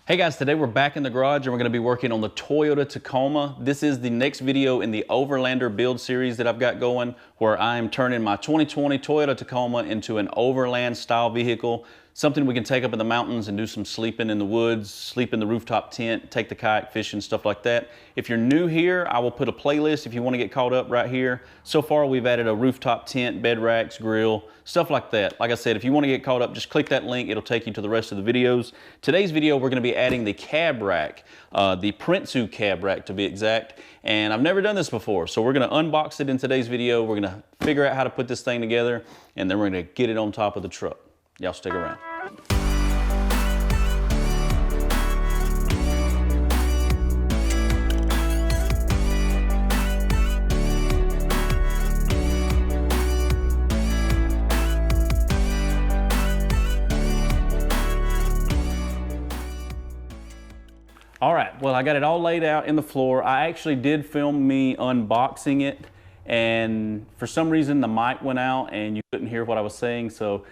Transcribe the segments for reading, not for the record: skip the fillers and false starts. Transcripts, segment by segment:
Hey guys, today we're back in the garage and we're going to be working on the Toyota Tacoma. This is the next video in the Overlander build series that I've got going, where I am turning my 2020 Toyota Tacoma into an overland style vehicle, something we can take up in the mountains and do some sleeping in the woods, sleep in the rooftop tent, take the kayak fishing, stuff like that. If you're new here, I will put a playlist if you want to get caught up right here. So far we've added a rooftop tent, bed racks, grill, stuff like that. Like I said, if you want to get caught up, just click that link. It'll take you to the rest of the videos. Today's video, we're going to be adding the cab rack, the Printsu cab rack to be exact. And I've never done this before, so we're going to unbox it in today's video. We're going to figure out how to put this thing together, and then we're going to get it on top of the truck. Y'all stick around. All right, well, I got it all laid out in the floor. I actually did film me unboxing it, and for some reason the mic went out and you couldn't hear what I was saying, so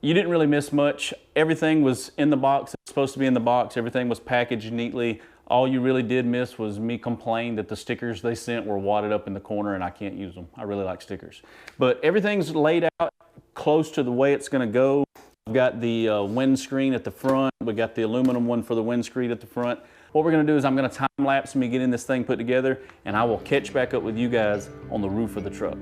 you didn't really miss much. Everything was in the box. It's supposed to be in the box. Everything was packaged neatly. All you really did miss was me complain that the stickers they sent were wadded up in the corner and I can't use them. I really like stickers. But everything's laid out close to the way it's gonna go. I've got the windscreen at the front. We got the aluminum one for the windscreen at the front. What we're gonna do is I'm gonna time lapse me getting this thing put together, and I will catch back up with you guys on the roof of the truck.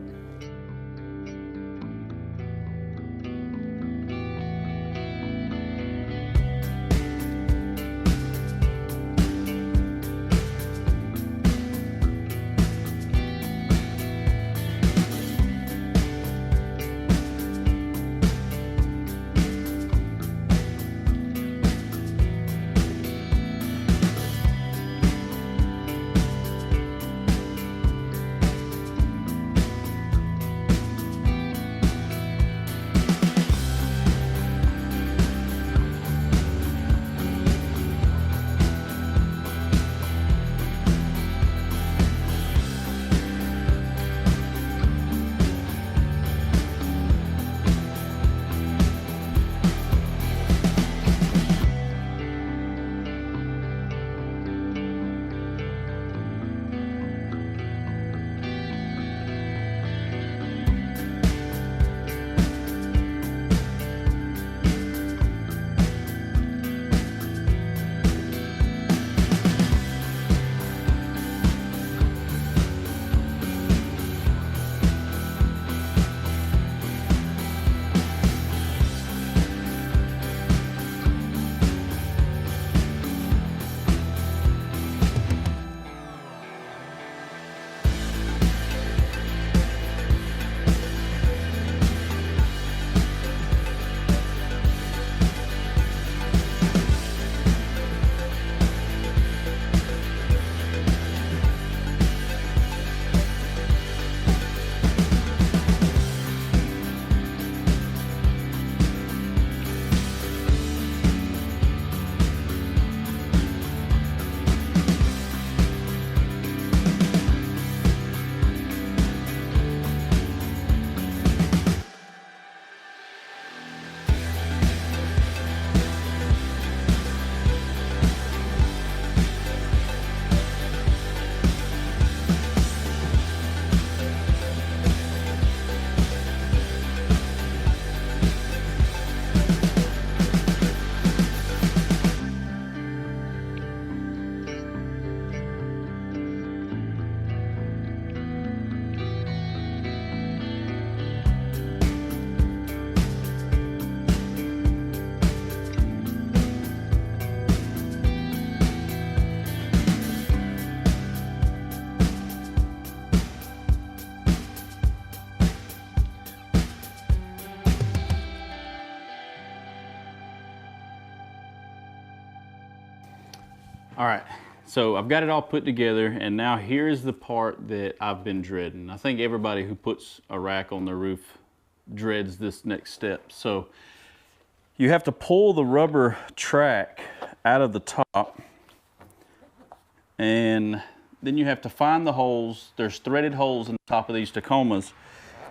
All right, so I've got it all put together, and now here's the part that I've been dreading. I think everybody who puts a rack on their roof dreads this next step. So you have to pull the rubber track out of the top, and then you have to find the holes. There's threaded holes in the top of these Tacomas,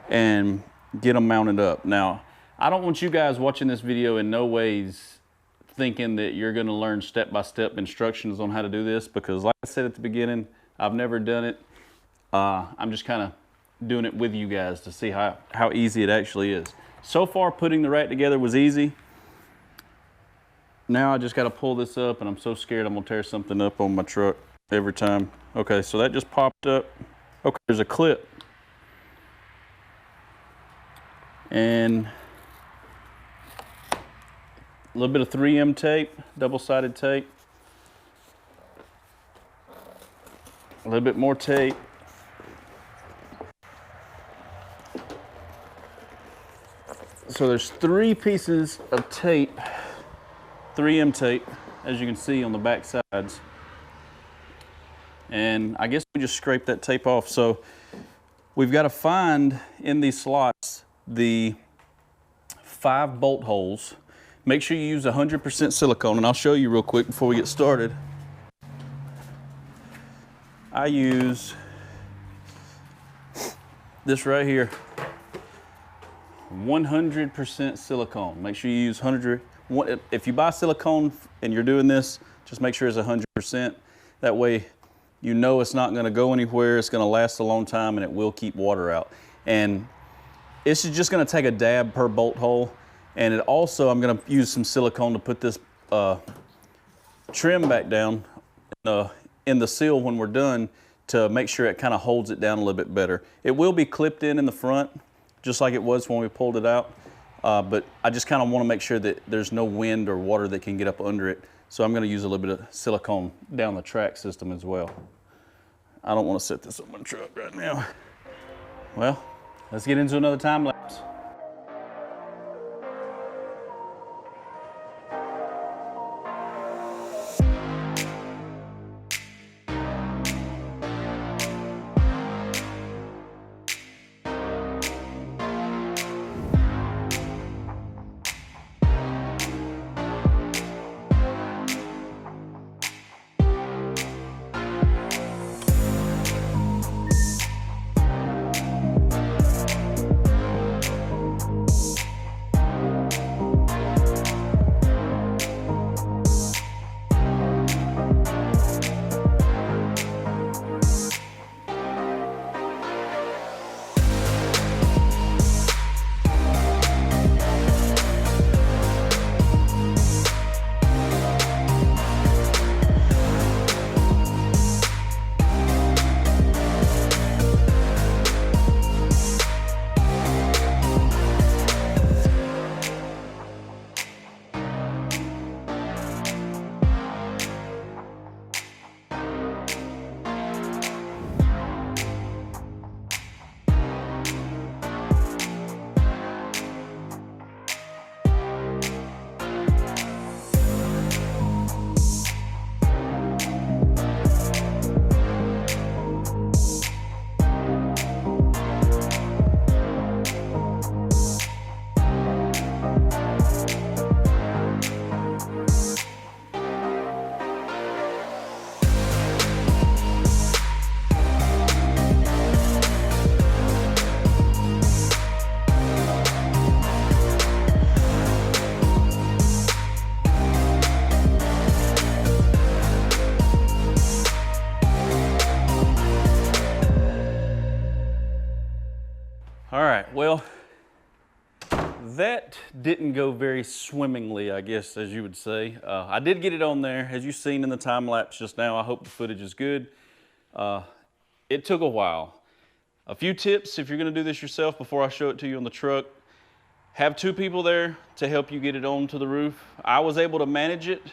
and get them mounted up. Now, I don't want you guys watching this video in no ways thinking that you're gonna learn step-by-step instructions on how to do this, because like I said at the beginning, I've never done it. I'm just kind of doing it with you guys to see how easy it actually is. So far, putting the rack together was easy. Now I just got to pull this up, and I'm so scared I'm gonna tear something up on my truck every time. Okay, so that just popped up. Okay, there's a clip. And a little bit of 3M tape, double-sided tape. A little bit more tape. So there's 3 pieces of tape, 3M tape, as you can see on the back sides. And I guess we just scrape that tape off. So we've got to find in these slots the 5 bolt holes. Make sure you use 100% silicone, and I'll show you real quick before we get started. I use this right here, 100% silicone. Make sure you use 100. If you buy silicone and you're doing this, just make sure it's 100%. That way you know it's not gonna go anywhere, it's gonna last a long time, and it will keep water out. And it's just gonna take a dab per bolt hole. And it also, I'm gonna use some silicone to put this trim back down in the seal when we're done, to make sure it kind of holds it down a little bit better. It will be clipped in the front, just like it was when we pulled it out. But I just kind of want to make sure that there's no wind or water that can get up under it. So I'm going to use a little bit of silicone down the track system as well. I don't want to set this on my truck right now. Well, let's get into another time lapse. All right, well, that didn't go very swimmingly, I guess, as you would say. I did get it on there, as you've seen in the time lapse just now. I hope the footage is good. It took a while. A few tips if you're gonna do this yourself before I show it to you on the truck. Have 2 people there to help you get it onto the roof. I was able to manage it,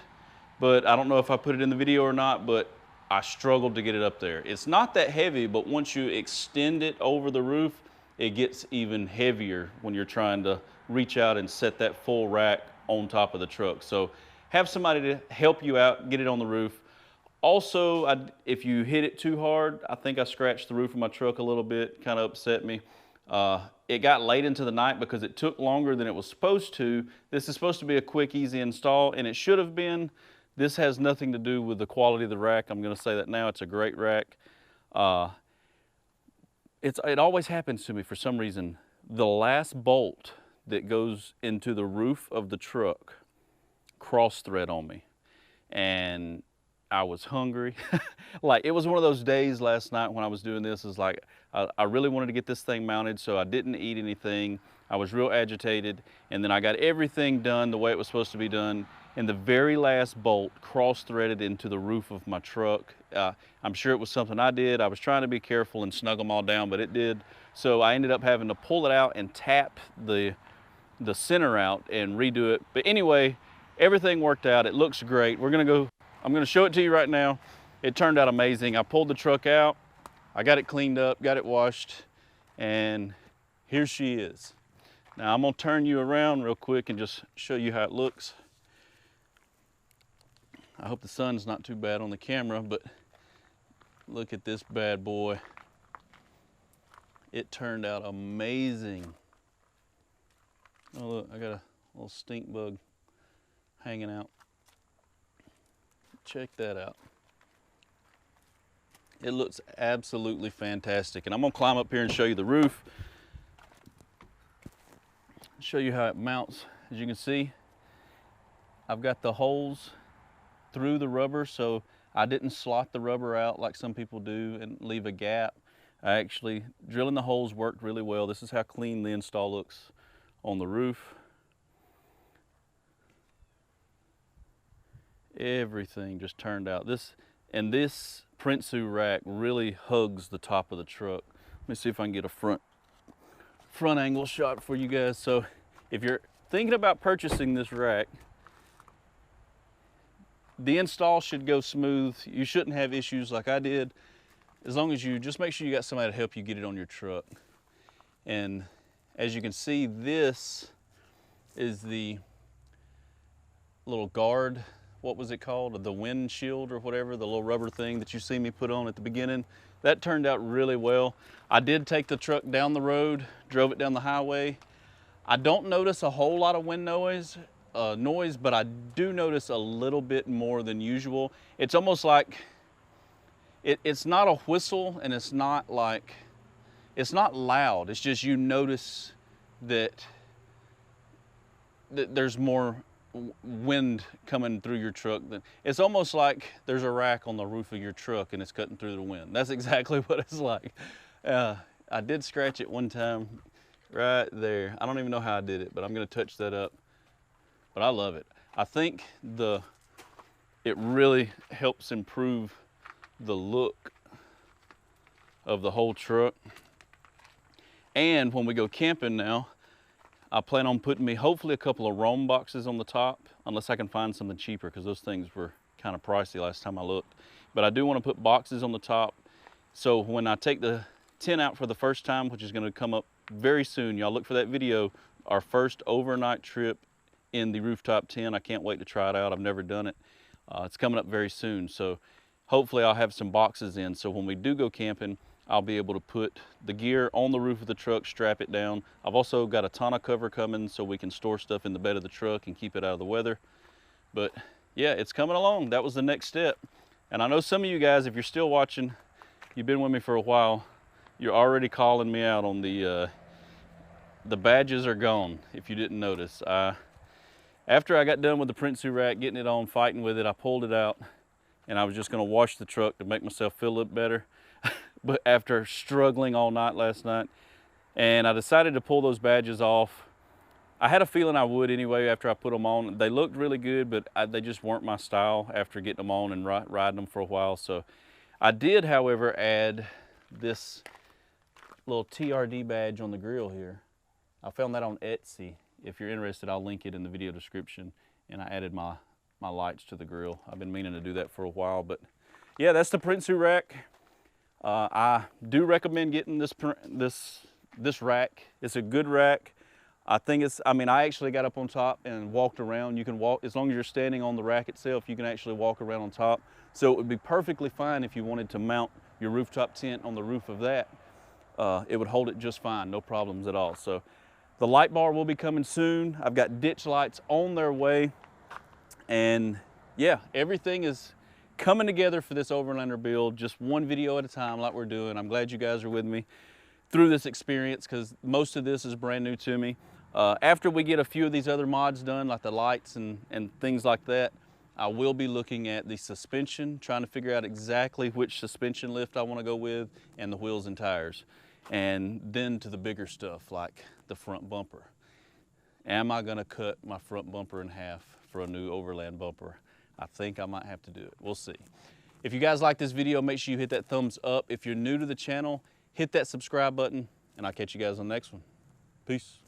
but I don't know if I put it in the video or not, but I struggled to get it up there. It's not that heavy, but once you extend it over the roof, it gets even heavier when you're trying to reach out and set that full rack on top of the truck. So have somebody to help you out, get it on the roof. Also, if you hit it too hard, I think I scratched the roof of my truck a little bit, kind of upset me. It got late into the night because it took longer than it was supposed to. This is supposed to be a quick, easy install, and it should have been. This has nothing to do with the quality of the rack. I'm gonna say that now. It's a great rack. It always happens to me for some reason. The last bolt that goes into the roof of the truck cross thread on me, and I was hungry. Like, it was one of those days last night when I was doing this, is like, I really wanted to get this thing mounted, so I didn't eat anything. I was real agitated, and then I got everything done the way it was supposed to be done, and the very last bolt cross-threaded into the roof of my truck. I'm sure it was something I did. I was trying to be careful and snug them all down, but it did. So I ended up having to pull it out and tap the center out and redo it. But anyway, everything worked out. It looks great. I'm gonna show it to you right now. It turned out amazing. I pulled the truck out, I got it cleaned up, got it washed, and here she is. Now I'm gonna turn you around real quick and just show you how it looks. I hope the sun's not too bad on the camera, but look at this bad boy. It turned out amazing. Oh look, I got a little stink bug hanging out. Check that out. It looks absolutely fantastic. And I'm gonna climb up here and show you the roof. Show you how it mounts. As you can see, I've got the holes through the rubber, so I didn't slot the rubber out like some people do and leave a gap. I actually, drilling the holes worked really well. This is how clean the install looks on the roof. Everything just turned out. This Prinsu rack really hugs the top of the truck. Let me see if I can get a front angle shot for you guys. So if you're thinking about purchasing this rack, the install should go smooth. You shouldn't have issues like I did, as long as you just make sure you got somebody to help you get it on your truck. And as you can see, this is the little guard. What was it called? The windshield or whatever, the little rubber thing that you see me put on at the beginning. That turned out really well. I did take the truck down the road, drove it down the highway. I don't notice a whole lot of wind noise, but I do notice a little bit more than usual. It's almost like, it's not a whistle, and it's not loud. It's just you notice that there's more wind coming through your truck. It's almost like there's a rack on the roof of your truck and it's cutting through the wind. That's exactly what it's like. I did scratch it one time right there. I don't even know how I did it, but I'm gonna touch that up. But I love it. I think it really helps improve the look of the whole truck. And when we go camping now, I plan on putting me hopefully a couple of Roam boxes on the top, unless I can find something cheaper, because those things were kind of pricey last time I looked. But I do want to put boxes on the top, so when I take the tent out for the first time, which is going to come up very soon, y'all look for that video, our first overnight trip in the rooftop tent. I can't wait to try it out. I've never done it. It's coming up very soon, so hopefully I'll have some boxes in, so when we do go camping, I'll be able to put the gear on the roof of the truck, strap it down. I've also got a tonneau cover coming so we can store stuff in the bed of the truck and keep it out of the weather. But yeah, it's coming along. That was the next step. And I know some of you guys, if you're still watching, you've been with me for a while, you're already calling me out on the badges are gone, if you didn't notice. After I got done with the Prinsu rack, getting it on, fighting with it, I pulled it out and I was just gonna wash the truck to make myself feel a little better. But after struggling all night last night, and I decided to pull those badges off. I had a feeling I would anyway after I put them on. They looked really good, but they just weren't my style after getting them on and riding them for a while. So I did, however, add this little TRD badge on the grill here. I found that on Etsy. If you're interested, I'll link it in the video description. And I added my lights to the grill. I've been meaning to do that for a while, but yeah, that's the Prinsu rack. I do recommend getting this rack. It's a good rack. I actually got up on top and walked around. You can walk, as long as you're standing on the rack itself, you can actually walk around on top. So it would be perfectly fine if you wanted to mount your rooftop tent on the roof of that. It would hold it just fine, no problems at all. So the light bar will be coming soon. I've got ditch lights on their way. And yeah, everything is coming together for this Overlander build, just one video at a time like we're doing. I'm glad you guys are with me through this experience, because most of this is brand new to me. After we get a few of these other mods done, like the lights and things like that, I will be looking at the suspension, trying to figure out exactly which suspension lift I want to go with, and the wheels and tires. And then to the bigger stuff like the front bumper. Am I going to cut my front bumper in half for a new Overland bumper? I think I might have to do it. We'll see. If you guys like this video, make sure you hit that thumbs up. If you're new to the channel, hit that subscribe button, and I'll catch you guys on the next one. Peace.